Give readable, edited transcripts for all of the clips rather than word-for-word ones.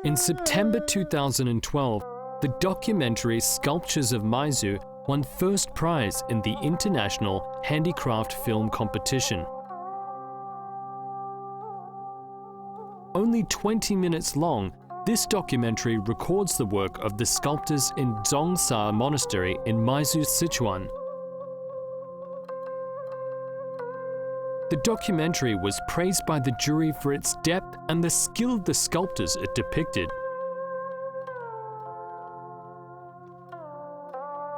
In September 2012, the documentary Sculptures of Maizu won first prize in the International Handicraft Film Competition. Only 20 minutes long, this documentary records the work of the sculptors in Zhongsha Monastery in Maizu, Sichuan. The documentary was praised by the jury for its depth and the skill of the sculptors it depicted.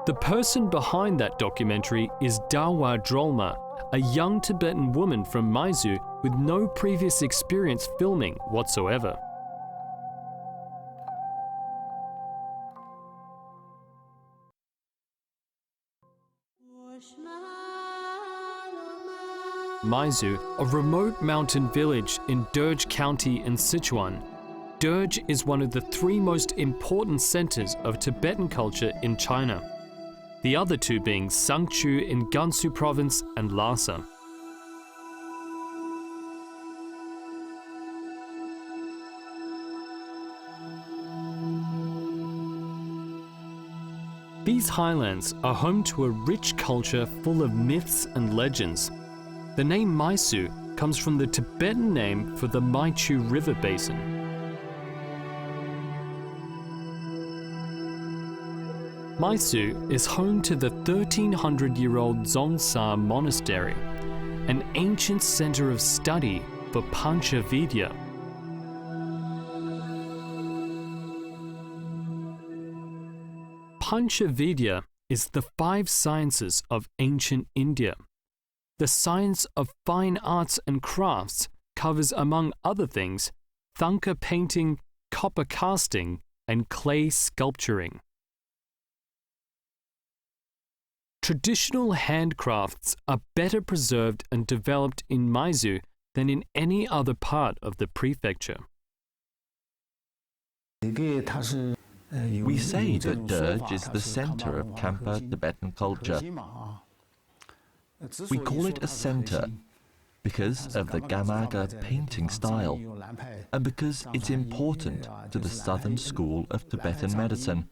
The person behind that documentary is Dawa Drolma, a young Tibetan woman from Maizu with no previous experience filming whatsoever. Maizu, a remote mountain village in Derge County in Sichuan. Derge is one of the three most important centers of Tibetan culture in China, the other two being Sangchu in Gansu province and Lhasa. These highlands are home to a rich culture full of myths and legends. The name Maizu comes from the Tibetan name for the Maichu River basin. Maizu is home to the 1300-year-old Zhongsha Monastery, an ancient center of study for Panchavidya. Panchavidya is the 5 sciences of ancient India. The science of fine arts and crafts covers, among other things, thangka painting, copper casting, and clay sculpturing. Traditional handcrafts are better preserved and developed in Maizu than in any other part of the prefecture. We say that Derge is the center of Khampa Tibetan culture. We call it a center because of the Gamaga painting style and because it's important to the southern school of Tibetan medicine.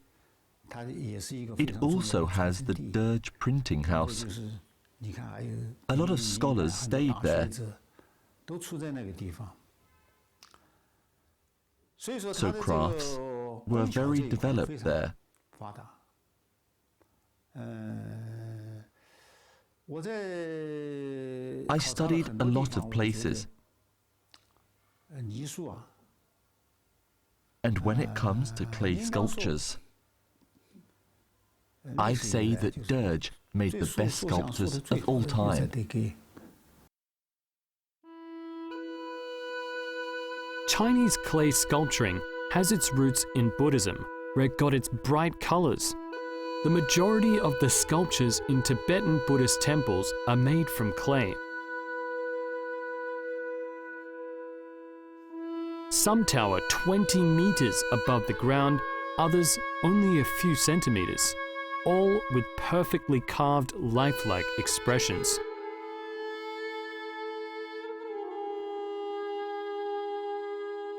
It also has the Derge printing house. A lot of scholars stayed there. So crafts were very developed there. I studied a lot of places. And when it comes to clay sculptures, I say that Derge made the best sculptures of all time. Chinese clay sculpturing has its roots in Buddhism, where it got its bright colors. The majority of the sculptures in Tibetan Buddhist temples are made from clay. Some tower 20 meters above the ground, others only a few centimeters, all with perfectly carved, lifelike expressions.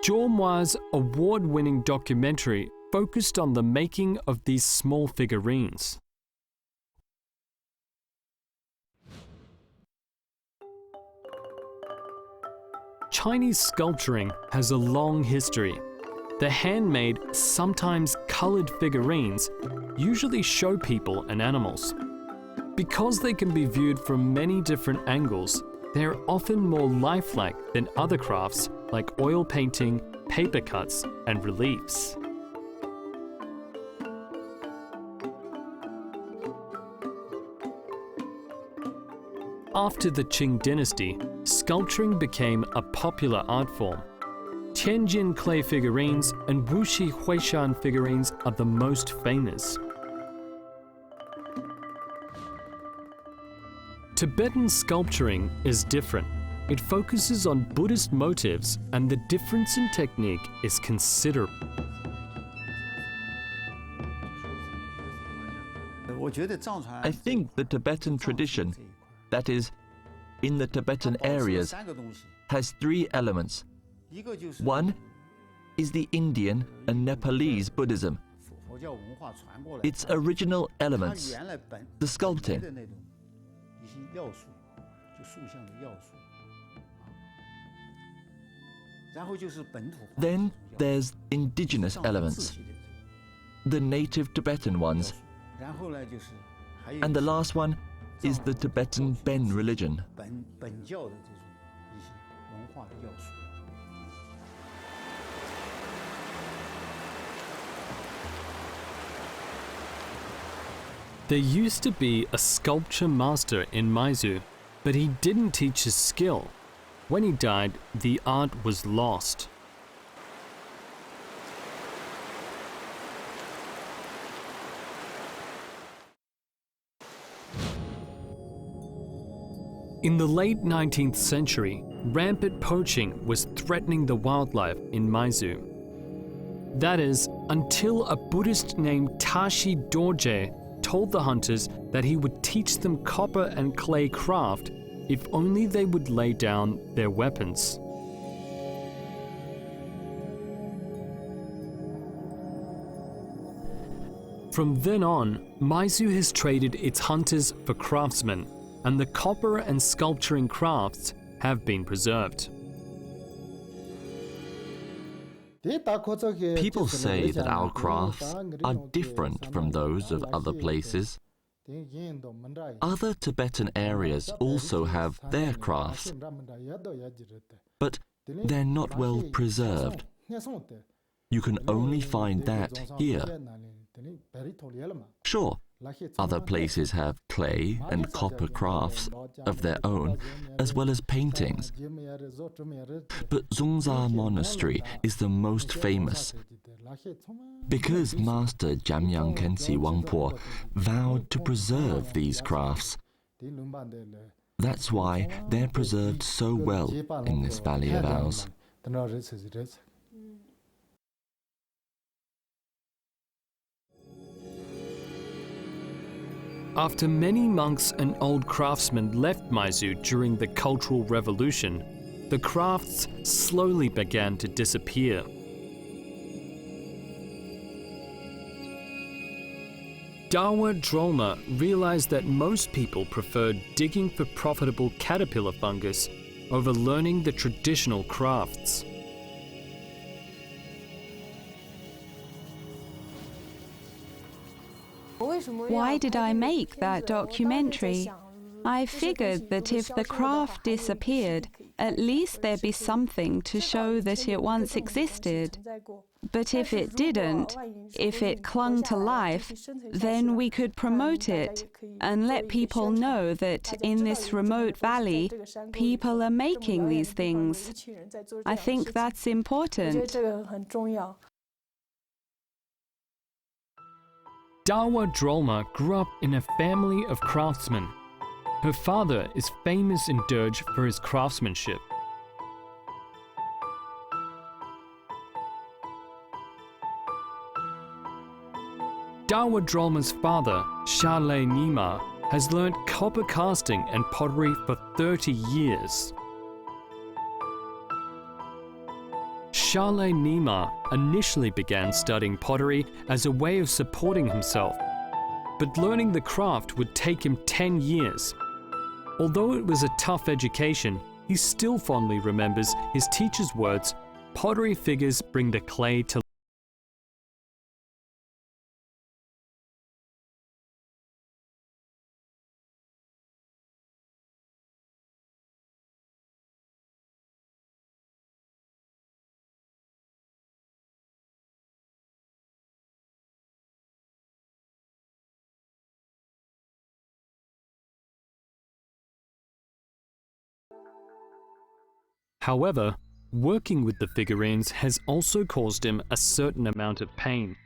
Zhoumo's award-winning documentary focused on the making of these small figurines. Chinese sculpturing has a long history. The handmade, sometimes colored figurines usually show people and animals. Because they can be viewed from many different angles, they are often more lifelike than other crafts like oil painting, paper cuts, and reliefs. After the Qing dynasty, sculpturing became a popular art form. Tianjin clay figurines and Wuxi Huishan figurines are the most famous. Tibetan sculpturing is different. It focuses on Buddhist motifs, and the difference in technique is considerable. I think the Tibetan tradition, that is, in the Tibetan areas, has three elements. One is the Indian and Nepalese Buddhism. Its original elements, the sculpting. Then there's indigenous elements, the native Tibetan ones. And the last one is the Tibetan Ben religion. There used to be a sculpture master in Maizu, but he didn't teach his skill. When he died, the art was lost. In the late 19th century, rampant poaching was threatening the wildlife in Maizu. That is, until a Buddhist named Tashi Dorje told the hunters that he would teach them copper and clay craft if only they would lay down their weapons. From then on, Maizu has traded its hunters for craftsmen, and the copper and sculpturing crafts have been preserved. People say that our crafts are different from those of other places. Other Tibetan areas also have their crafts, but they're not well preserved. You can only find that here. Sure, other places have clay and copper crafts of their own, as well as paintings. But Zungza Monastery is the most famous, because Master Jamyang Khensi Wangpo vowed to preserve these crafts. That's why they're preserved so well in this Valley of ours. After many monks and old craftsmen left Maizu during the Cultural Revolution, the crafts slowly began to disappear. Dawa Drolma realized that most people preferred digging for profitable caterpillar fungus over learning the traditional crafts. Why did I make that documentary? I figured that if the craft disappeared, at least there'd be something to show that it once existed. But if it didn't, if it clung to life, then we could promote it and let people know that in this remote valley, people are making these things. I think that's important. Dawa Drolma grew up in a family of craftsmen. Her father is famous in Derge for his craftsmanship. Dawa Drolma's father, Shale Nima, has learnt copper casting and pottery for 30 years. Shale Nima initially began studying pottery as a way of supporting himself, but learning the craft would take him 10 years. Although it was a tough education, he still fondly remembers his teacher's words, "Pottery figures bring the clay to life." However, Working with the figurines has also caused him a certain amount of pain.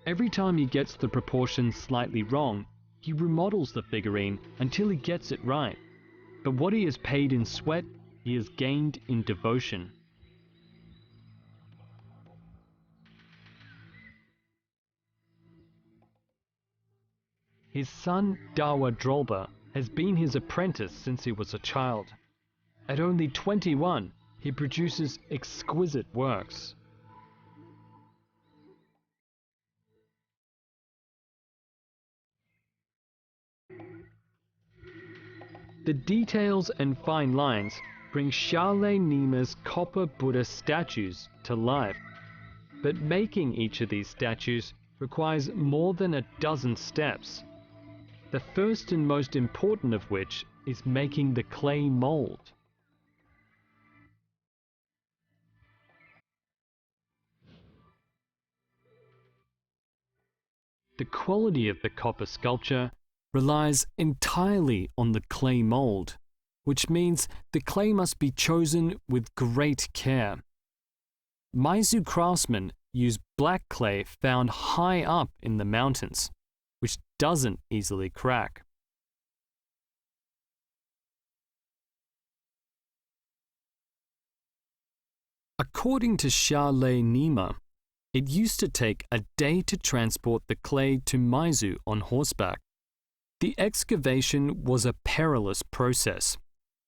Every time he gets the proportions slightly wrong, he remodels the figurine until he gets it right. But what he has paid in sweat, he has gained in devotion. His son, Dawa Drolba, has been his apprentice since he was a child. At only 21, he produces exquisite works. The details and fine lines bring Charles Nima's copper Buddha statues to life. But making each of these statues requires more than a dozen steps. The first and most important of which is making the clay mold. The quality of the copper sculpture relies entirely on the clay mold, which means the clay must be chosen with great care. Maizu craftsmen use black clay found high up in the mountains, which doesn't easily crack. According to Charles Nima, it used to take a day to transport the clay to Maizu on horseback. The excavation was a perilous process,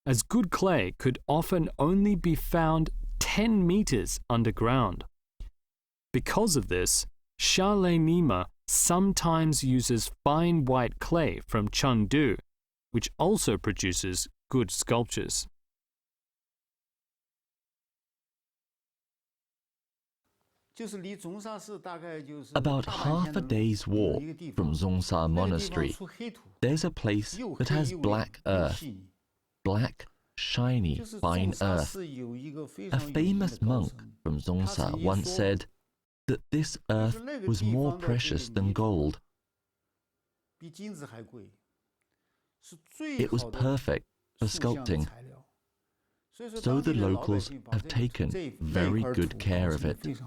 as good clay could often only be found 10 meters underground. Because of this, Charles Nima sometimes uses fine white clay from Chengdu, which also produces good sculptures. About half a day's walk from Zongsha Monastery, there's a place that has black earth, black, shiny, fine earth. A famous monk from Zongsha once said that this earth was more precious than gold. It was perfect for sculpting, so the locals have taken very good care of it.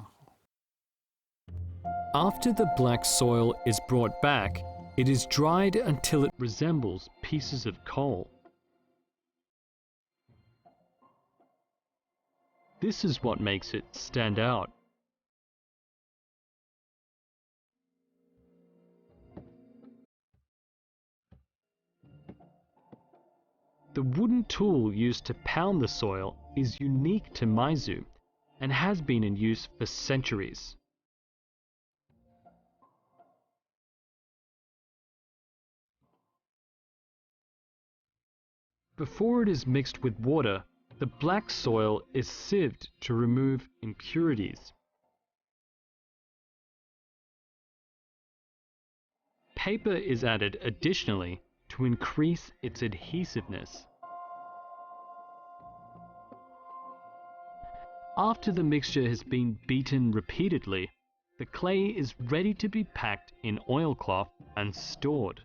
After the black soil is brought back, it is dried until it resembles pieces of coal. This is what makes it stand out. The wooden tool used to pound the soil is unique to Maizu and has been in use for centuries. Before it is mixed with water, the black soil is sieved to remove impurities. Paper is added additionally to increase its adhesiveness. After the mixture has been beaten repeatedly, the clay is ready to be packed in oilcloth and stored.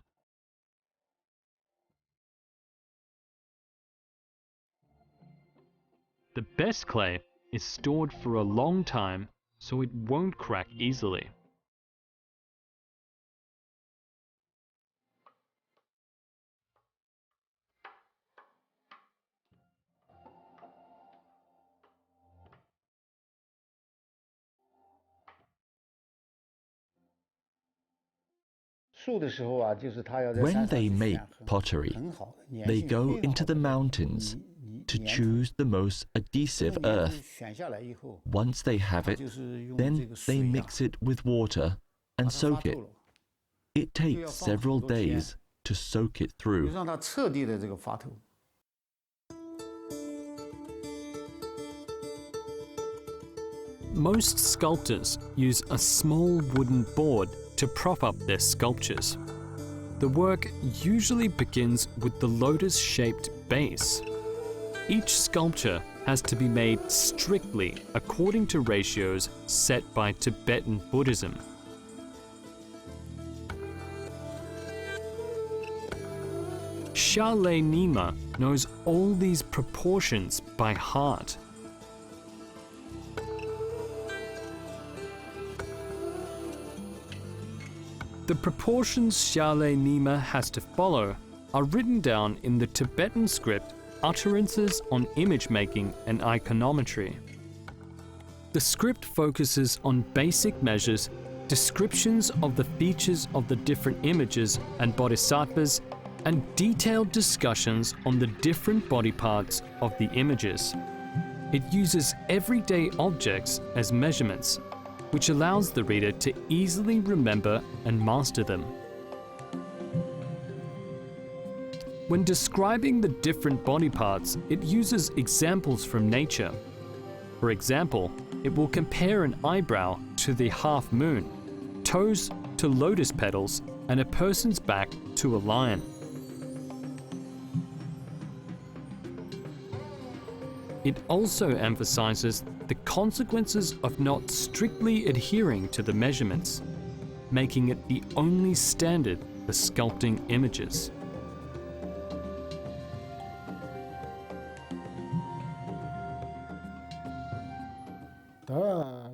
The best clay is stored for a long time so it won't crack easily. When they make pottery, they go into the mountains to choose the most adhesive earth. Once they have it, then they mix it with water and soak it. It takes several days to soak it through. Most sculptors use a small wooden board to prop up their sculptures. The work usually begins with the lotus-shaped base. Each sculpture has to be made strictly according to ratios set by Tibetan Buddhism. Xiaolei Nima knows all these proportions by heart. The proportions Xiaolei Nima has to follow are written down in the Tibetan script Utterances on Image Making and Iconometry. The script focuses on basic measures, descriptions of the features of the different images and bodhisattvas, and detailed discussions on the different body parts of the images. It uses everyday objects as measurements, which allows the reader to easily remember and master them. When describing the different body parts, it uses examples from nature. For example, it will compare an eyebrow to the half moon, toes to lotus petals, and a person's back to a lion. It also emphasizes the consequences of not strictly adhering to the measurements, making it the only standard for sculpting images.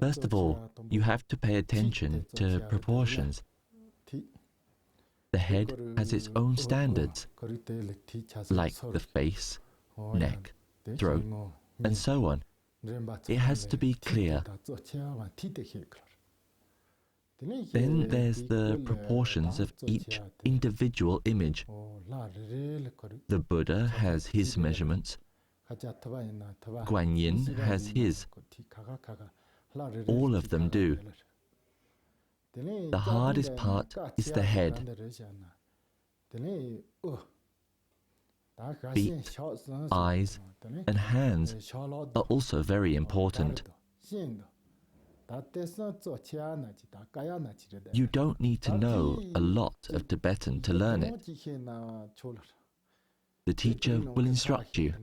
First of all, you have to pay attention to proportions. The head has its own standards, like the face, neck, throat, and so on. It has to be clear. Then there's the proportions of each individual image. The Buddha has his measurements. Guan Yin has his. All of them do. The hardest part is the head. Feet, eyes, and hands are also very important. You don't need to know a lot of Tibetan to learn it. The teacher will instruct you.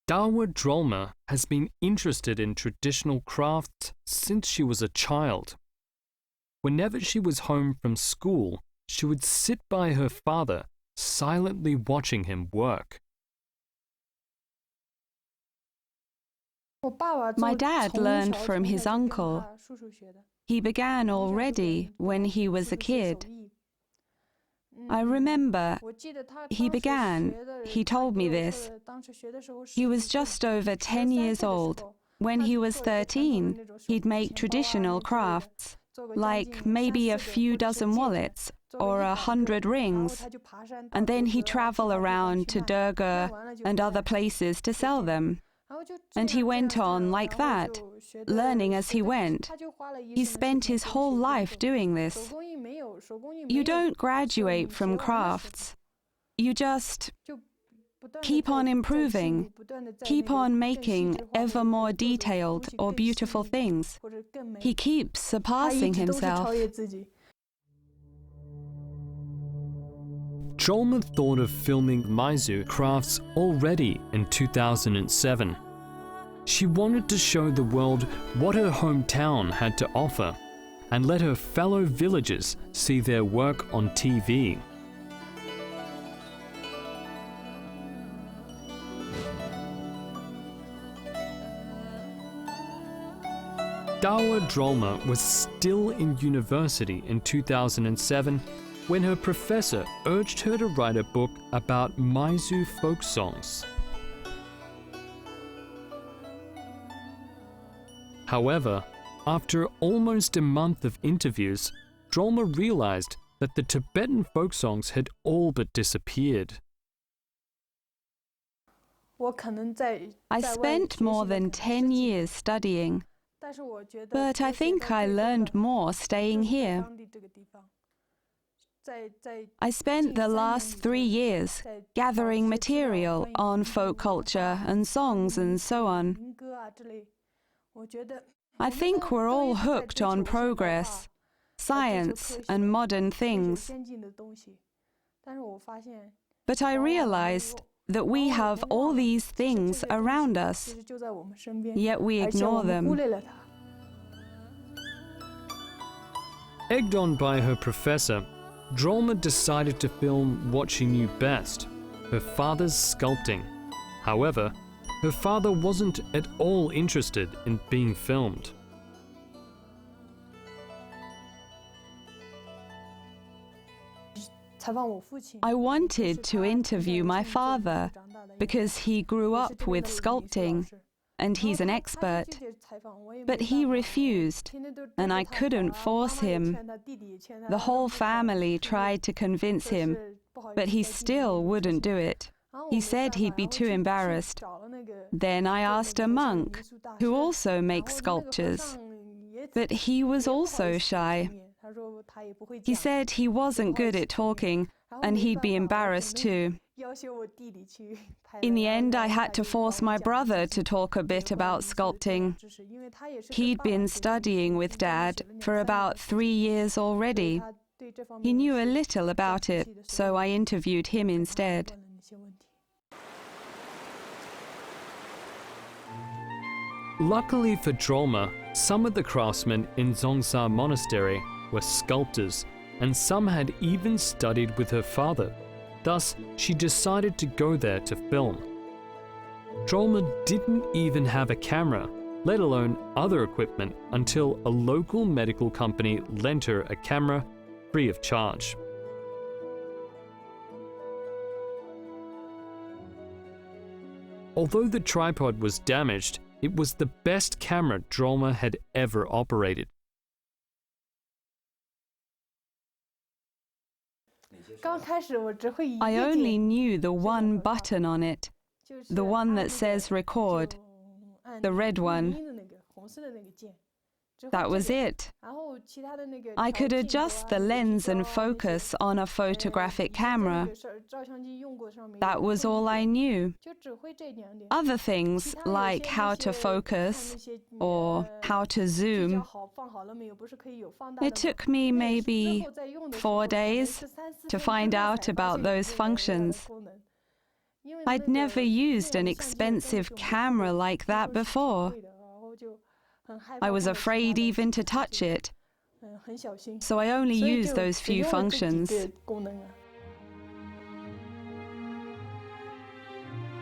Dawa Drolma has been interested in traditional crafts since she was a child. Whenever she was home from school, she would sit by her father, silently watching him work. My dad learned from his uncle. He began already when he was a kid. I remember he told me this. He was just over 10 years old. When he was 13, he'd make traditional crafts, like maybe a few dozen wallets or 100 rings, and then he'd travel around to Durga and other places to sell them. And he went on like that, learning as he went. He spent his whole life doing this. You don't graduate from crafts. You just keep on improving, keep on making ever more detailed or beautiful things. He keeps surpassing himself. Drolma thought of filming Maizu crafts already in 2007. She wanted to show the world what her hometown had to offer and let her fellow villagers see their work on TV. Dawa Drolma was still in university in 2007 when her professor urged her to write a book about Maizu folk songs. However, after almost a month of interviews, Drolma realized that the Tibetan folk songs had all but disappeared. I spent more than 10 years studying, but I think I learned more staying here. I spent the last 3 years gathering material on folk culture and songs and so on. I think we're all hooked on progress, science and modern things. But I realized that we have all these things around us, yet we ignore them. Egged on by her professor, Drolma decided to film what she knew best, her father's sculpting. However, her father wasn't at all interested in being filmed. I wanted to interview my father because he grew up with sculpting and he's an expert. But he refused, and I couldn't force him. The whole family tried to convince him, but he still wouldn't do it. He said he'd be too embarrassed. Then I asked a monk who also makes sculptures, but he was also shy. He said he wasn't good at talking and he'd be embarrassed too. In the end, I had to force my brother to talk a bit about sculpting. He'd been studying with Dad for about 3 years already. He knew a little about it, so I interviewed him instead. Luckily for Drolma, some of the craftsmen in Dzongsa Monastery were sculptors, and some had even studied with her father. Thus, she decided to go there to film. Drolma didn't even have a camera, let alone other equipment, until a local medical company lent her a camera free of charge. Although the tripod was damaged, it was the best camera Drolma had ever operated. I only knew the one button on it, the one that says record, the red one. That was it. I could adjust the lens and focus on a photographic camera. That was all I knew. Other things, like how to focus or how to zoom, it took me maybe 4 days to find out about those functions. I'd never used an expensive camera like that before. I was afraid even to touch it, so I only used those few functions.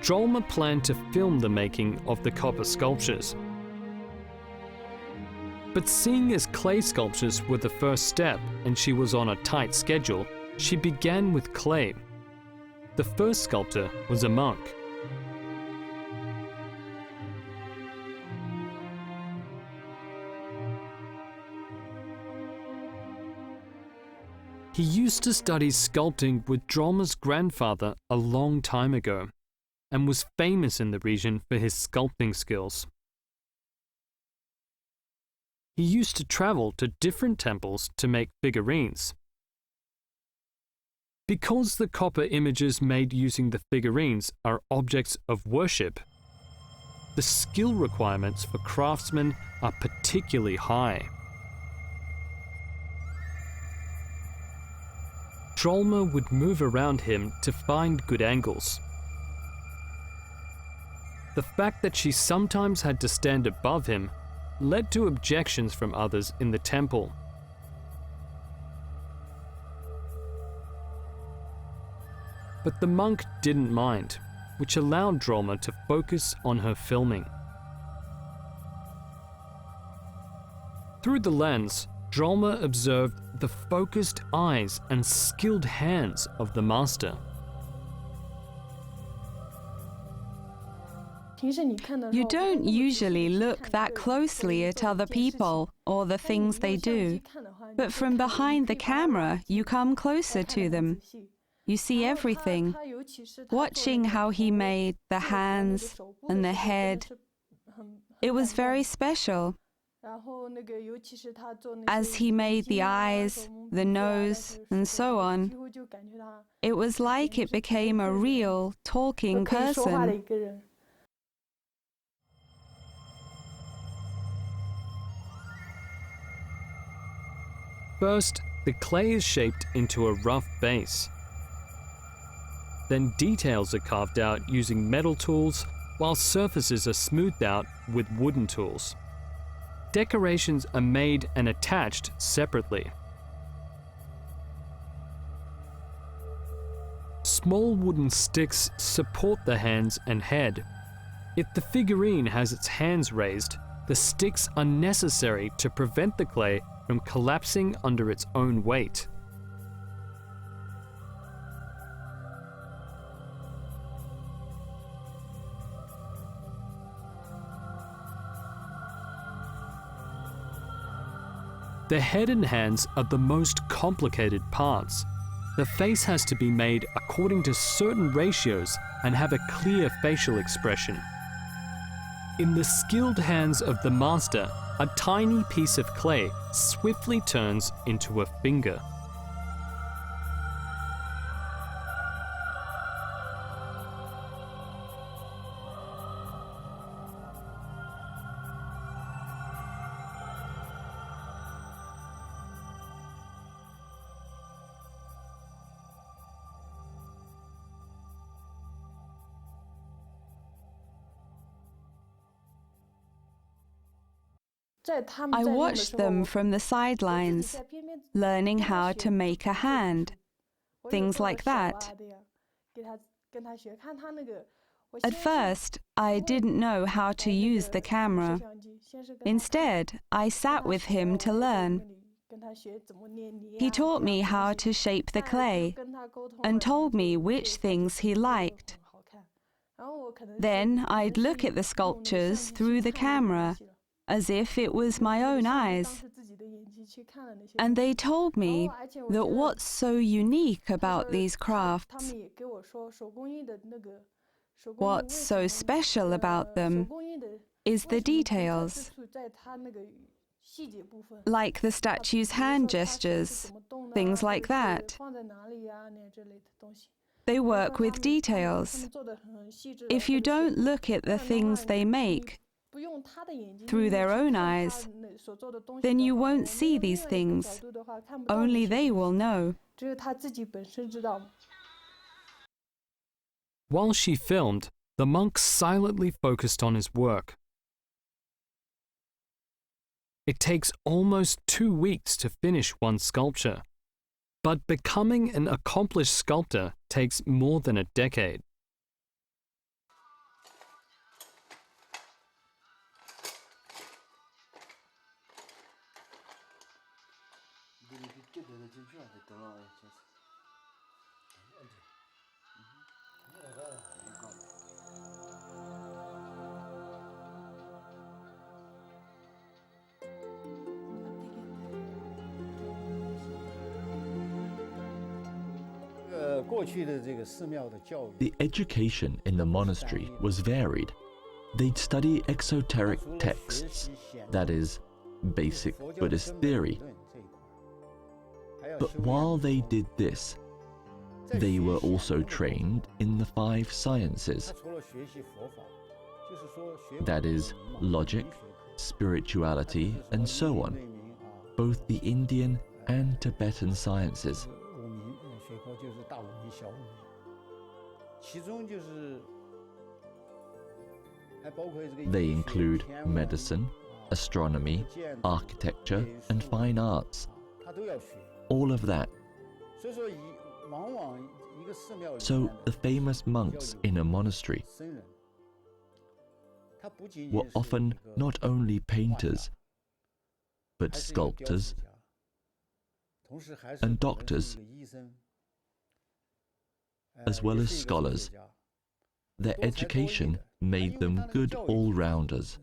Drolma planned to film the making of the copper sculptures. But seeing as clay sculptures were the first step and she was on a tight schedule, she began with clay. The first sculptor was a monk. He used to study sculpting with Drolma's grandfather a long time ago, and was famous in the region for his sculpting skills. He used to travel to different temples to make figurines. Because the copper images made using the figurines are objects of worship, the skill requirements for craftsmen are particularly high. Drolma would move around him to find good angles. The fact that she sometimes had to stand above him led to objections from others in the temple. But the monk didn't mind, which allowed Drolma to focus on her filming. Through the lens, Drolma observed the focused eyes and skilled hands of the master. You don't usually look that closely at other people or the things they do, but from behind the camera, you come closer to them. You see everything. Watching how he made the hands and the head, it was very special. As he made the eyes, the nose, and so on, it was like it became a real, talking person. First, the clay is shaped into a rough base. Then details are carved out using metal tools, while surfaces are smoothed out with wooden tools. Decorations are made and attached separately. Small wooden sticks support the hands and head. If the figurine has its hands raised, the sticks are necessary to prevent the clay from collapsing under its own weight. The head and hands are the most complicated parts. The face has to be made according to certain ratios and have a clear facial expression. In the skilled hands of the master, a tiny piece of clay swiftly turns into a finger. I watched them from the sidelines, learning how to make a hand, things like that. At first, I didn't know how to use the camera. Instead, I sat with him to learn. He taught me how to shape the clay and told me which things he liked. Then I'd look at the sculptures through the camera, as if it was my own eyes. And they told me that what's so unique about these crafts, what's so special about them, is the details. Like the statue's hand gestures, things like that. They work with details. If you don't look at the things they make through their own eyes, then you won't see these things. Only they will know. While she filmed, the monk silently focused on his work. It takes almost 2 weeks to finish one sculpture, but becoming an accomplished sculptor takes more than a decade. The education in the monastery was varied. They'd study exoteric texts, that is, basic Buddhist theory. But while they did this, they were also trained in the 5 sciences, that is, logic, spirituality, and so on, both the Indian and Tibetan sciences. They include medicine, astronomy, architecture, and fine arts. All of that. So the famous monks in a monastery were often not only painters, but sculptors and doctors, as well as scholars. Their education made them good all-rounders.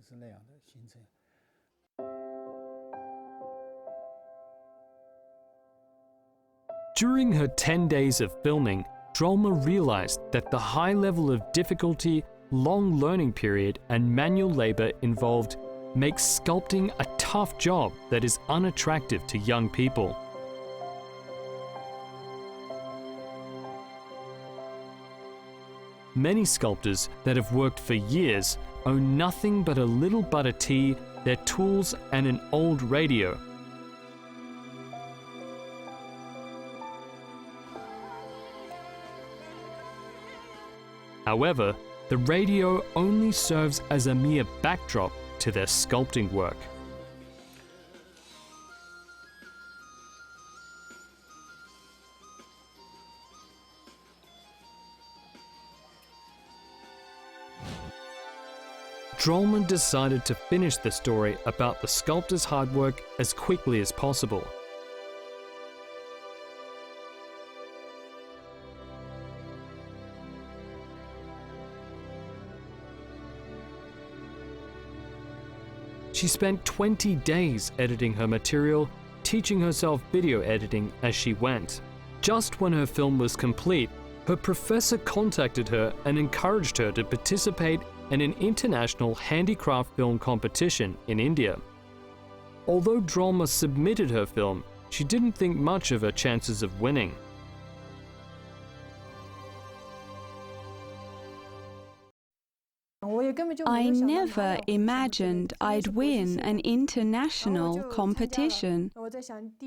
During her 10 days of filming, Drolma realized that the high level of difficulty, long learning period, and manual labor involved makes sculpting a tough job that is unattractive to young people. Many sculptors that have worked for years own nothing but a little butter tea, their tools, and an old radio. However, the radio only serves as a mere backdrop to their sculpting work. Drolma decided to finish the story about the sculptor's hard work as quickly as possible. She spent 20 days editing her material, teaching herself video editing as she went. Just when her film was complete, her professor contacted her and encouraged her to participate in an international handicraft film competition in India. Although Drolma submitted her film, she didn't think much of her chances of winning. I never imagined I'd win an international competition,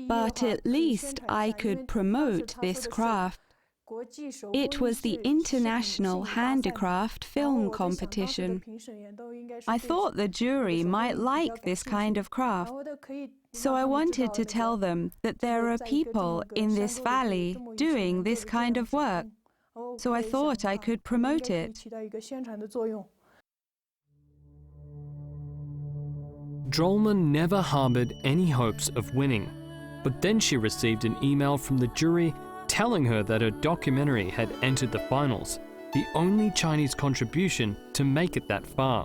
but at least I could promote this craft. It was the International Handicraft Film Competition. I thought the jury might like this kind of craft, so I wanted to tell them that there are people in this valley doing this kind of work, so I thought I could promote it. Drolma never harbored any hopes of winning, but then she received an email from the jury telling her that her documentary had entered the finals, the only Chinese contribution to make it that far.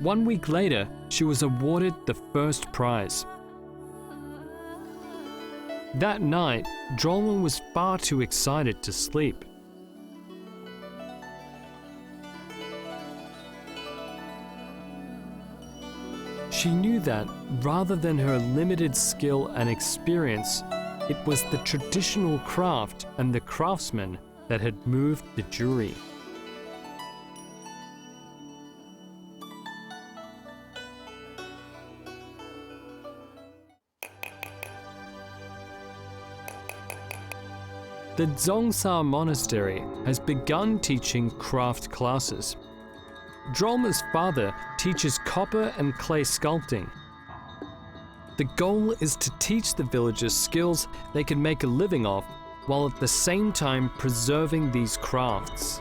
1 week later, she was awarded the first prize. That night, Drolma was far too excited to sleep. She knew that, rather than her limited skill and experience, it was the traditional craft and the craftsman that had moved the jury. The Dzongsa Monastery has begun teaching craft classes. Drolma's father teaches copper and clay sculpting. The goal is to teach the villagers skills they can make a living of, while at the same time preserving these crafts.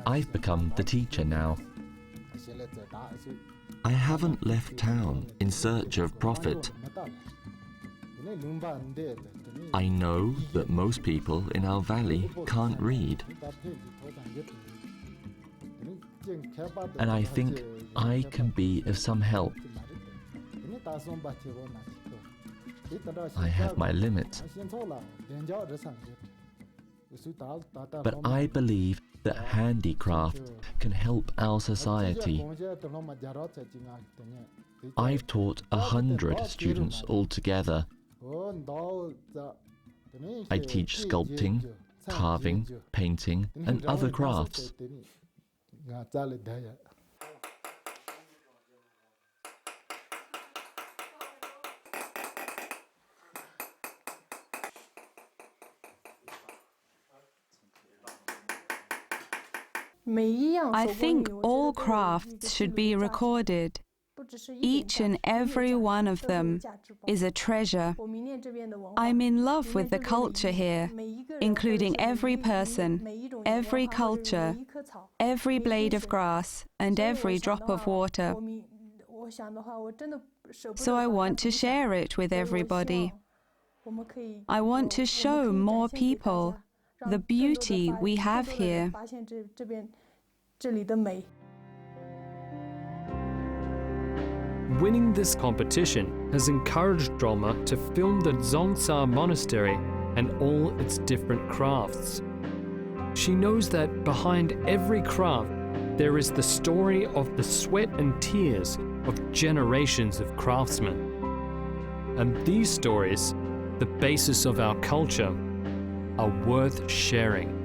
I've become the teacher now. I haven't left town in search of profit. I know that most people in our valley can't read. And I think I can be of some help. I have my limits. But I believe that handicraft can help our society. I've taught 100 students altogether. I teach sculpting, carving, painting, and other crafts. I think all crafts should be recorded. Each and every one of them is a treasure. I'm in love with the culture here, including every person, every culture, every blade of grass, and every drop of water. So I want to share it with everybody. I want to show more people the beauty we have here. Winning this competition has encouraged Drolma to film the Dzongsa Monastery and all its different crafts. She knows that behind every craft there is the story of the sweat and tears of generations of craftsmen. And these stories, the basis of our culture, are worth sharing.